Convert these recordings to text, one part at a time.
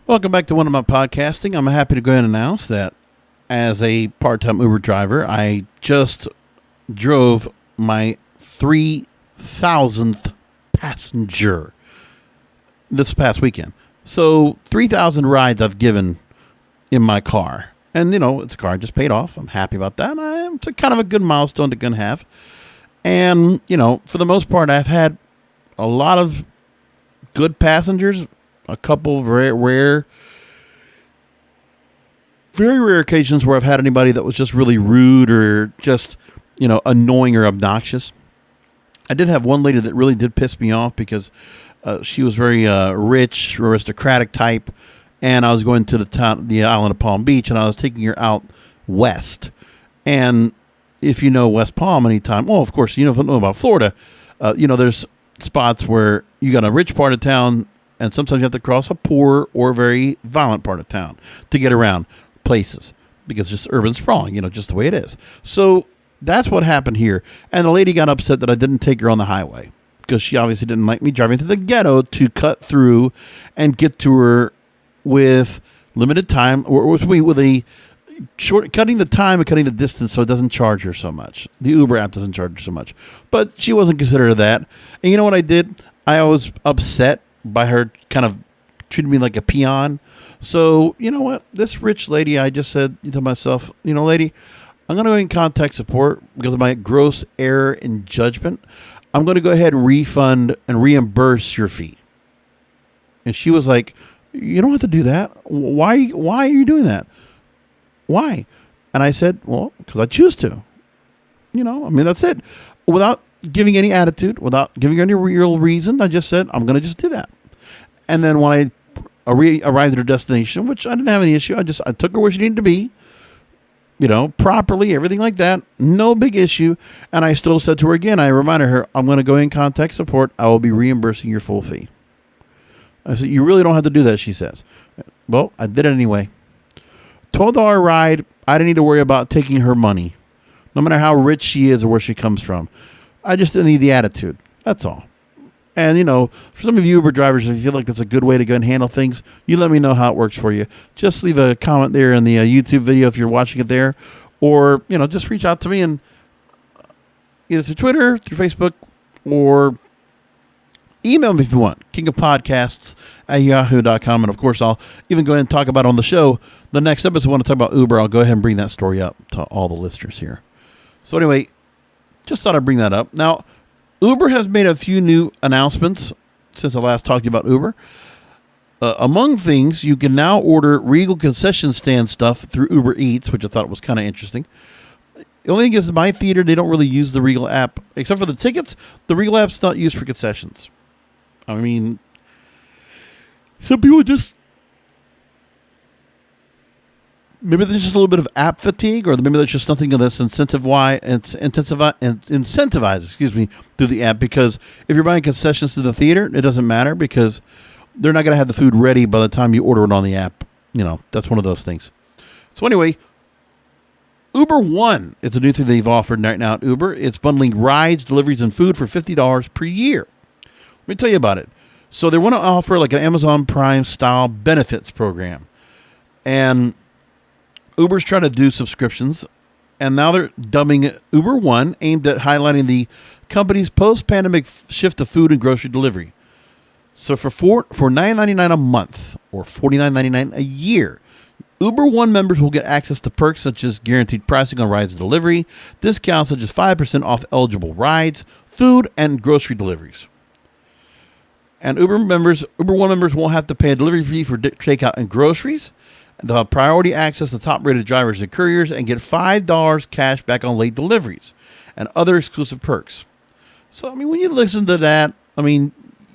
Welcome back to one of my podcasting. I'm happy to go ahead and announce that as a part-time Uber driver, I just drove my 3,000th passenger this past weekend. So 3,000 rides I've given in my car. And, it's a car I just paid off. I'm happy about that. It's a kind of a good milestone to go and have. And, for the most part, I've had a lot of good passengers, a couple of very rare occasions where I've had anybody that was just really rude or just, annoying or obnoxious. I did have one lady that really did piss me off because she was very rich, aristocratic type, and I was going to the island of Palm Beach, and I was taking her out west. And if you know West Palm anytime, well, of course, you know about Florida, there's spots where you got a rich part of town, and sometimes you have to cross a poor or very violent part of town to get around places because it's just urban sprawling, just the way it is. So that's what happened here. And the lady got upset that I didn't take her on the highway because she obviously didn't like me driving through the ghetto to cut through and get to her with limited time, or with a cutting the time and cutting the distance so it doesn't charge her so much. The Uber app doesn't charge her so much. But she wasn't considerate of that. And you know what I did? I was upset by her kind of treating me like a peon. So, you know what? This rich lady, I just said to myself, lady, I'm going to go and contact support because of my gross error in judgment. I'm going to go ahead and refund and reimburse your fee. And she was like, you don't have to do that. Why are you doing that? Why? And I said, well, because I choose to. That's it. Without giving any attitude, without giving any real reason, I just said, I'm going to just do that. And then when I arrived at her destination, which I didn't have any issue, I took her where she needed to be, properly, everything like that. No big issue. And I still said to her again, I reminded her, I'm going to go in contact support. I will be reimbursing your full fee. I said, you really don't have to do that, she says. Well, I did it anyway. $12 ride. I didn't need to worry about taking her money, no matter how rich she is or where she comes from. I just didn't need the attitude. That's all. And, for some of you Uber drivers, if you feel like that's a good way to go and handle things, you let me know how it works for you. Just leave a comment there in the YouTube video if you're watching it there. Or, just reach out to me and either through Twitter, through Facebook, or email me if you want. kingofpodcasts@yahoo.com. And, of course, I'll even go ahead and talk about on the show. The next episode, I want to talk about Uber. I'll go ahead and bring that story up to all the listeners here. So, anyway, just thought I'd bring that up. Now, Uber has made a few new announcements since I last talked to you about Uber. Among things, you can now order Regal concession stand stuff through Uber Eats, which I thought was kind of interesting. The only thing is, in my theater, they don't really use the Regal app. Except for the tickets, the Regal app's not used for concessions. I mean, some people just... Maybe there's just a little bit of app fatigue, or maybe there's just something that's incentivized, through the app. Because if you're buying concessions to the theater, it doesn't matter because they're not going to have the food ready by the time you order it on the app. That's one of those things. So anyway, Uber One, it's a new thing they've offered right now at Uber. It's bundling rides, deliveries, and food for $50 per year. Let me tell you about it. So they want to offer like an Amazon Prime style benefits program. And Uber's trying to do subscriptions, and now they're dubbing it Uber One, aimed at highlighting the company's post-pandemic shift to food and grocery delivery. So for $9.99 a month or $49.99 a year, Uber One members will get access to perks such as guaranteed pricing on rides and delivery, discounts such as 5% off eligible rides, food, and grocery deliveries. And Uber One members won't have to pay a delivery fee for takeout and groceries. They'll have priority access to top-rated drivers and couriers and get $5 cash back on late deliveries and other exclusive perks. So, when you listen to that,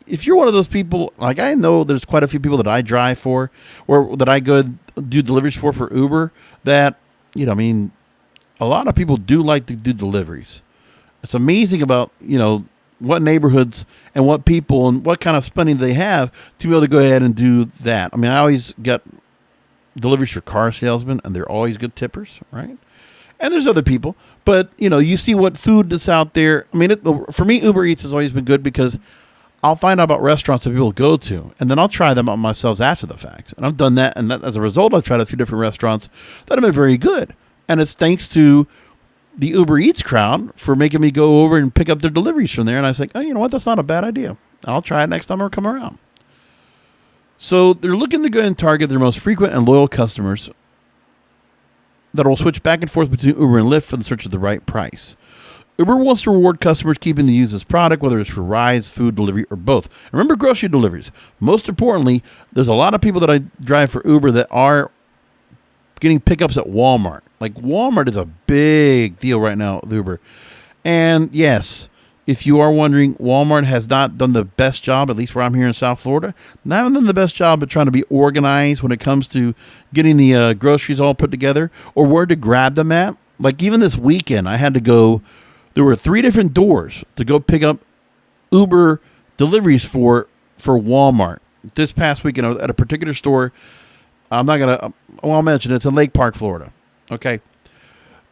if you're one of those people, like I know there's quite a few people that I drive for or that I go do deliveries for Uber that, a lot of people do like to do deliveries. It's amazing about, what neighborhoods and what people and what kind of spending they have to be able to go ahead and do that. I always get deliveries for car salesmen, and they're always good tippers, right? And there's other people, but you see what food is out there. For me, Uber Eats has always been good because I'll find out about restaurants that people go to, and then I'll try them out myself after the fact. And I've done that, and as a result, I've tried a few different restaurants that have been very good. And it's thanks to the Uber Eats crowd for making me go over and pick up their deliveries from there. And I was like, oh, you know what? That's not a bad idea. I'll try it next time I come around. So they're looking to go and target their most frequent and loyal customers that will switch back and forth between Uber and Lyft in search of the right price. Uber wants to reward customers keeping the use of this product, whether it's for rides, food delivery, or both. Remember grocery deliveries. Most importantly, there's a lot of people that I drive for Uber that are getting pickups at Walmart. Like, Walmart is a big deal right now with Uber. And yes, if you are wondering, Walmart has not done the best job, at least where I'm here in South Florida. Not done the best job of trying to be organized when it comes to getting the groceries all put together or where to grab them at. Like, even this weekend, I had to go. There were 3 different doors to go pick up Uber deliveries for Walmart. This past weekend, I was at a particular store. I'm not going to, well, I'll mention it. It's in Lake Park, Florida. Okay.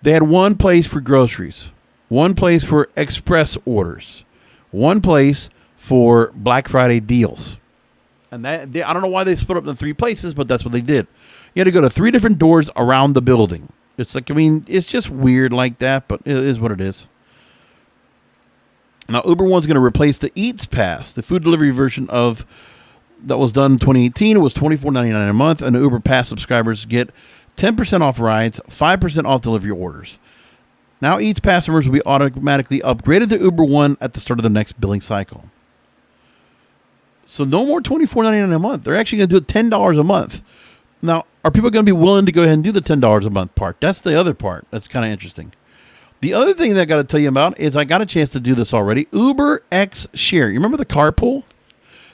They had one place for groceries, one place for express orders, one place for Black Friday deals. And that I don't know why they split up in 3 places, but that's what they did. You had to go to 3 different doors around the building. It's like, I mean, it's just weird like that, but it is what it is. Now, Uber One's going to replace the Eats Pass, the food delivery version of that was done in 2018. It was $24.99 a month, and the Uber Pass subscribers get 10% off rides, 5% off delivery orders. Now, Eats Pass members will be automatically upgraded to Uber One at the start of the next billing cycle. So no more $24.99 a month. They're actually going to do it $10 a month. Now, are people going to be willing to go ahead and do the $10 a month part? That's the other part. That's kind of interesting. The other thing that I got to tell you about is I got a chance to do this already. Uber X Share. You remember the carpool?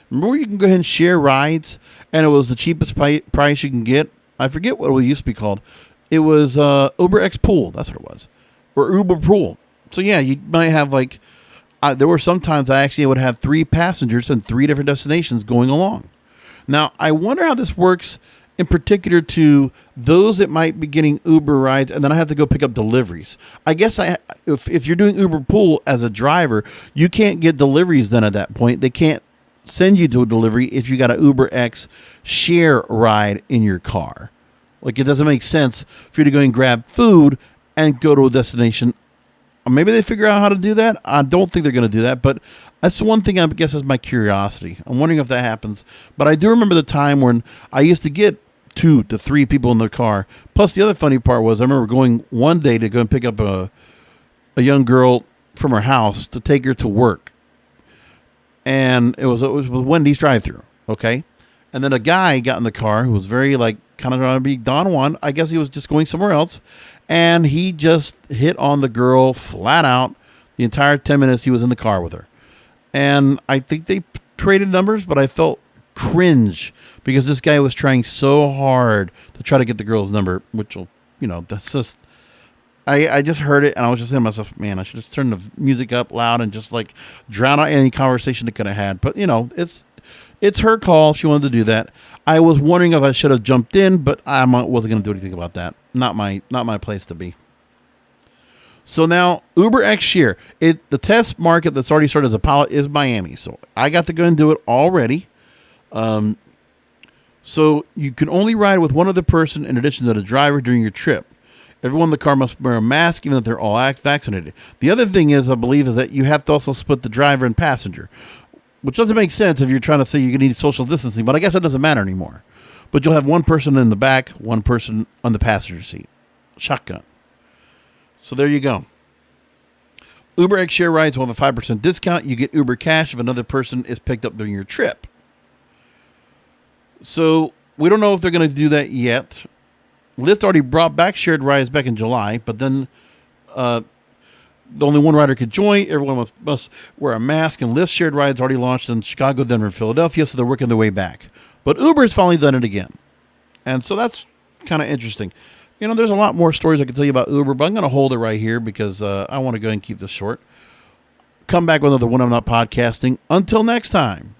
Remember where you can go ahead and share rides, and it was the cheapest price you can get? I forget what it used to be called. It was Uber X Pool. That's what it was. Or Uber Pool. So, yeah, you might have like, there were some times I actually would have 3 passengers and 3 different destinations going along. Now, I wonder how this works in particular to those that might be getting Uber rides, and then I have to go pick up deliveries. I guess if you're doing Uber Pool as a driver, you can't get deliveries then at that point. They can't send you to a delivery if you got an Uber X share ride in your car. Like, it doesn't make sense for you to go and grab food and go to a destination. Maybe they figure out how to do that. I don't think they're going to do that, but that's the one thing I guess is my curiosity. I'm wondering if that happens. But I do remember the time when I used to get 2 to 3 people in the car. Plus, the other funny part was I remember going one day to go and pick up a young girl from her house to take her to work. And it was Wendy's drive-thru, okay? And then a guy got in the car who was very, like, kind of trying to be Don Juan. I guess he was just going somewhere else. And he just hit on the girl flat out the entire 10 minutes he was in the car with her. And I think they traded numbers, but I felt cringe because this guy was trying so hard to try to get the girl's number, which will, you know, that's just, I just heard it and I was just saying to myself, man, I should just turn the music up loud and just like drown out any conversation that could have had. But, you know, it's her call. She wanted to do that. I was wondering if I should have jumped in, but I wasn't going to do anything about that. Not my place to be. So now Uber X Share, the test market that's already started as a pilot is Miami. So I got to go and do it already. So you can only ride with one other person in addition to the driver during your trip. Everyone in the car must wear a mask, even if they're all vaccinated. The other thing is, I believe, is that you have to also split the driver and passenger, which doesn't make sense if you're trying to say you need social distancing, but I guess it doesn't matter anymore. But you'll have one person in the back, one person on the passenger seat. Shotgun. So there you go. Uber X Share rides will have a 5% discount. You get Uber Cash if another person is picked up during your trip. So we don't know if they're going to do that yet. Lyft already brought back shared rides back in July, but then only one rider could join. Everyone must wear a mask, and Lyft shared rides already launched in Chicago, Denver, and Philadelphia, so they're working their way back. But Uber has finally done it again. And so that's kind of interesting. You know, there's a lot more stories I can tell you about Uber, but I'm going to hold it right here because I want to go and keep this short. Come back with another When I'm Not Podcasting. Until next time.